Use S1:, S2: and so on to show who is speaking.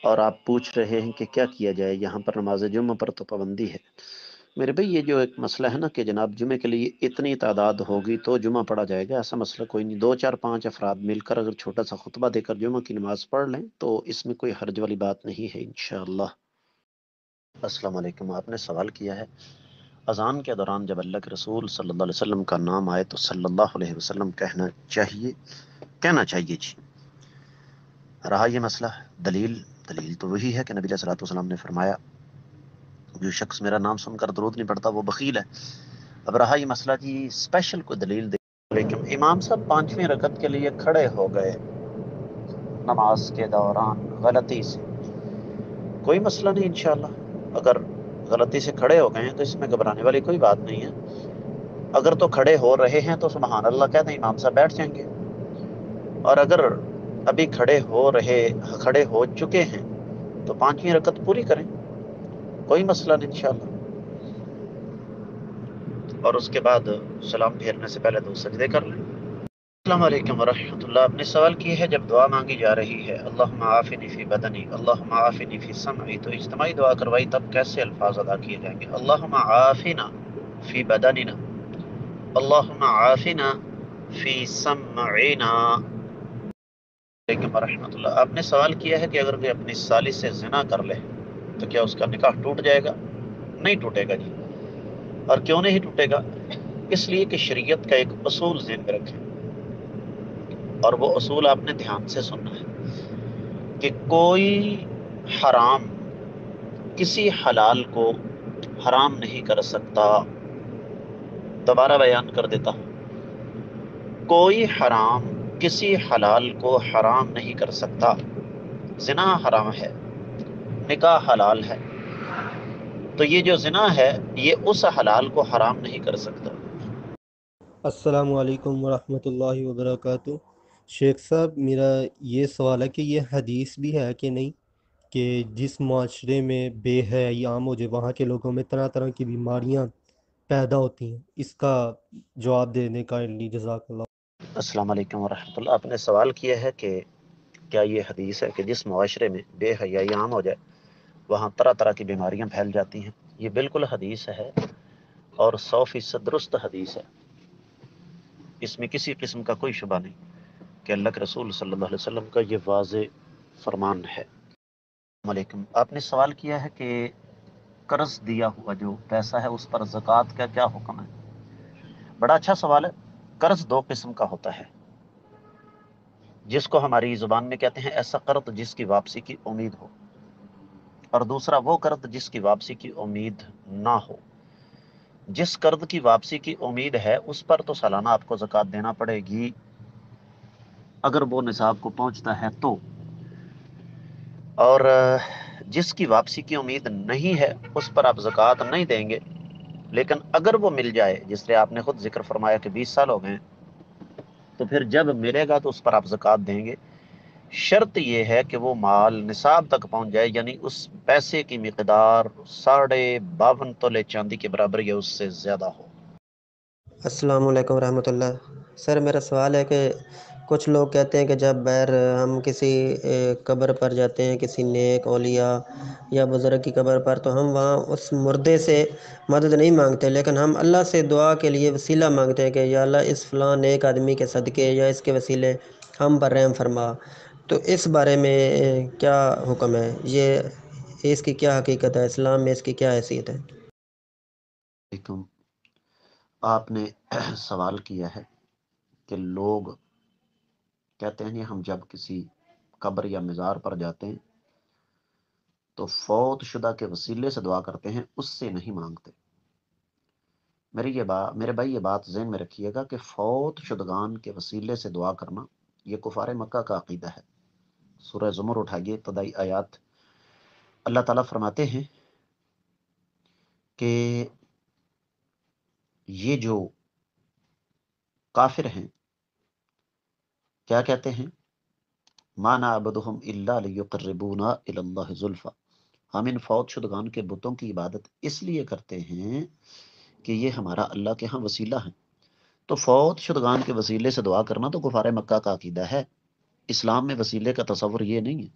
S1: اور آپ پوچھ رہے ہیں کہ کیا کیا جائے، یہاں پر نماز جمعہ پر تو پابندی ہے میرے بھائی۔ یہ جو ایک مسئلہ ہے نا کہ جناب جمعے کے لیے اتنی تعداد ہوگی تو جمعہ پڑھا جائے گا، ایسا مسئلہ کوئی نہیں۔ 2 4 5 افراد مل کر اگر چھوٹا سا خطبہ دے کر جمعہ کی نماز پڑھ لیں تو اس میں کوئی حرج والی بات نہیں ہے انشاءاللہ۔ السلام علیکم، آپ نے سوال کیا ہے اذان کے دوران جب اللہ کے رسول صلی اللہ علیہ وسلم کا نام آئے تو صلی اللہ علیہ وسلم کہنا چاہیے جی۔ رہا یہ مسئلہ، دلیل تو وہی ہے کہ نبی علیہ الصلوۃ والسلام نے فرمایا جو شخص میرا نام سن کر درود نہیں پڑھتا وہ بخیل ہے۔ اب رہا یہ مسئلہ جی اسپیشل کوئی دلیل دے، لیکن امام صاحب 5ویں رکعت کے لیے کھڑے ہو گئے نماز کے دوران غلطی سے، کوئی مسئلہ نہیں انشاءاللہ۔ اگر غلطی سے کھڑے ہو گئے ہیں تو اس میں گھبرانے والی کوئی بات نہیں ہے۔ اگر تو کھڑے ہو رہے ہیں تو سبحان اللہ کہتے ہیں، امام صاحب بیٹھ جائیں گے، اور اگر ابھی کھڑے ہو چکے ہیں تو 5ویں رکعت پوری کریں، کوئی مسئلہ نہیں انشاءاللہ۔ اور اس کے بعد سلام پھیرنے سے پہلے 2 سجدے کر لیں۔ السلام علیکم ورحمۃ اللہ، آپ نے سوال کی ہے جب دعا مانگی جا رہی ہے اللہم عافنی فی بدنی اللہم عافنی فی سمعی، تو اجتماعی دعا کروائی تب کیسے الفاظ ادا کیے جائیں گے؟ اللہم عافنا فی بدننا، اللہم عافنا فی سمعنا۔ علیکم ورحمۃ اللہ، آپ نے سوال کیا ہے کہ اگر کوئی اپنی سالی سے زنا کر لے تو کیا اس کا نکاح ٹوٹ جائے گا؟ نہیں ٹوٹے گا جی۔ اور کیوں نہیں ٹوٹے گا؟ اس لیے کہ شریعت کا ایک اصول ذہن میں رکھیں، اور وہ اصول آپ نے دھیان سے سننا ہے کہ کوئی حرام کسی حلال کو حرام نہیں کر سکتا۔ دوبارہ بیان کر دیتا ہوں، کوئی حرام کسی حلال کو حرام نہیں کر سکتا۔ زنا حرام ہے، نکاح حلال ہے، تو یہ جو زنا ہے یہ اس حلال کو حرام نہیں کر سکتا۔
S2: السلام علیکم ورحمۃ اللہ وبرکاتہ۔ شیخ صاحب، میرا یہ سوال ہے کہ یہ حدیث بھی ہے کہ نہیں کہ جس معاشرے میں بے حیائی عام ہو جائے وہاں کے لوگوں میں طرح طرح کی بیماریاں پیدا ہوتی ہیں؟ اس کا جواب دینے کا لی جزاک اللہ۔
S1: السلام علیکم ورحمۃ اللہ، آپ نے سوال کیا ہے کہ کیا یہ حدیث ہے کہ جس معاشرے میں بے حیائی عام ہو جائے وہاں طرح طرح کی بیماریاں پھیل جاتی ہیں؟ یہ بالکل حدیث ہے اور 100% درست حدیث ہے، اس میں کسی قسم کا کوئی شبہ نہیں کہ اللہ کے رسول صلی اللہ علیہ وسلم کا یہ واضح فرمان ہے۔ السلام علیکم، آپ نے سوال کیا ہے کہ قرض دیا ہوا جو پیسہ ہے اس پر زکوٰۃ کا کیا حکم ہے؟ بڑا اچھا سوال ہے۔ قرض 2 قسم کا ہوتا ہے، جس کو ہماری زبان میں کہتے ہیں ایسا قرض جس کی واپسی کی امید ہو، اور دوسرا وہ قرض جس کی واپسی کی امید نہ ہو۔ جس قرض کی واپسی کی امید ہے اس پر تو سالانہ آپ کو زکوٰۃ دینا پڑے گی اگر وہ نصاب کو پہنچتا ہے تو، اور جس کی واپسی کی امید نہیں ہے اس پر آپ زکوٰۃ نہیں دیں گے، لیکن اگر وہ مل جائے، جس سے آپ نے خود ذکر فرمایا کہ 20 سال ہو گئے، تو پھر جب ملے گا تو اس پر آپ زکوٰۃ دیں گے۔ شرط یہ ہے کہ وہ مال نصاب تک پہنچ جائے، یعنی اس پیسے کی مقدار 52.5 تولے چاندی کے برابر یا اس سے زیادہ ہو۔
S3: السلام علیکم ورحمۃ اللہ۔ سر میرا سوال ہے کہ کچھ لوگ کہتے ہیں کہ جب ہم کسی قبر پر جاتے ہیں، کسی نیک اولیاء یا بزرگ کی قبر پر، تو ہم وہاں اس مردے سے مدد نہیں مانگتے، لیکن ہم اللہ سے دعا کے لیے وسیلہ مانگتے ہیں کہ یا اللہ اس فلاں نیک آدمی کے صدقے یا اس کے وسیلے ہم پر رحم فرما۔ تو اس بارے میں کیا حکم ہے؟ اس کی کیا حقیقت ہے؟ اسلام میں اس کی کیا حیثیت ہے؟
S1: آپ نے سوال کیا ہے کہ لوگ کہتے ہیں ہم جب کسی قبر یا مزار پر جاتے ہیں تو فوت شدہ کے وسیلے سے دعا کرتے ہیں، اس سے نہیں مانگتے۔ میرے بھائی یہ بات ذہن میں رکھیے گا کہ فوت شدگان کے وسیلے سے دعا کرنا یہ کفار مکہ کا عقیدہ ہے۔ سورہ زمر اٹھائیے، ابتدائی آیات، اللہ تعالیٰ فرماتے ہیں کہ یہ جو کافر ہیں کیا کہتے ہیں؟ ما نعبدہم الا لیقربونا الی اللہ زلفی، ہم ان فوت شدگان کے بتوں کی عبادت اس لیے کرتے ہیں کہ یہ ہمارا اللہ کے ہاں وسیلہ ہے۔ تو فوت شدگان کے وسیلے سے دعا کرنا تو کفار مکہ کا عقیدہ ہے، اسلام میں وسیلے کا تصور یہ نہیں ہے۔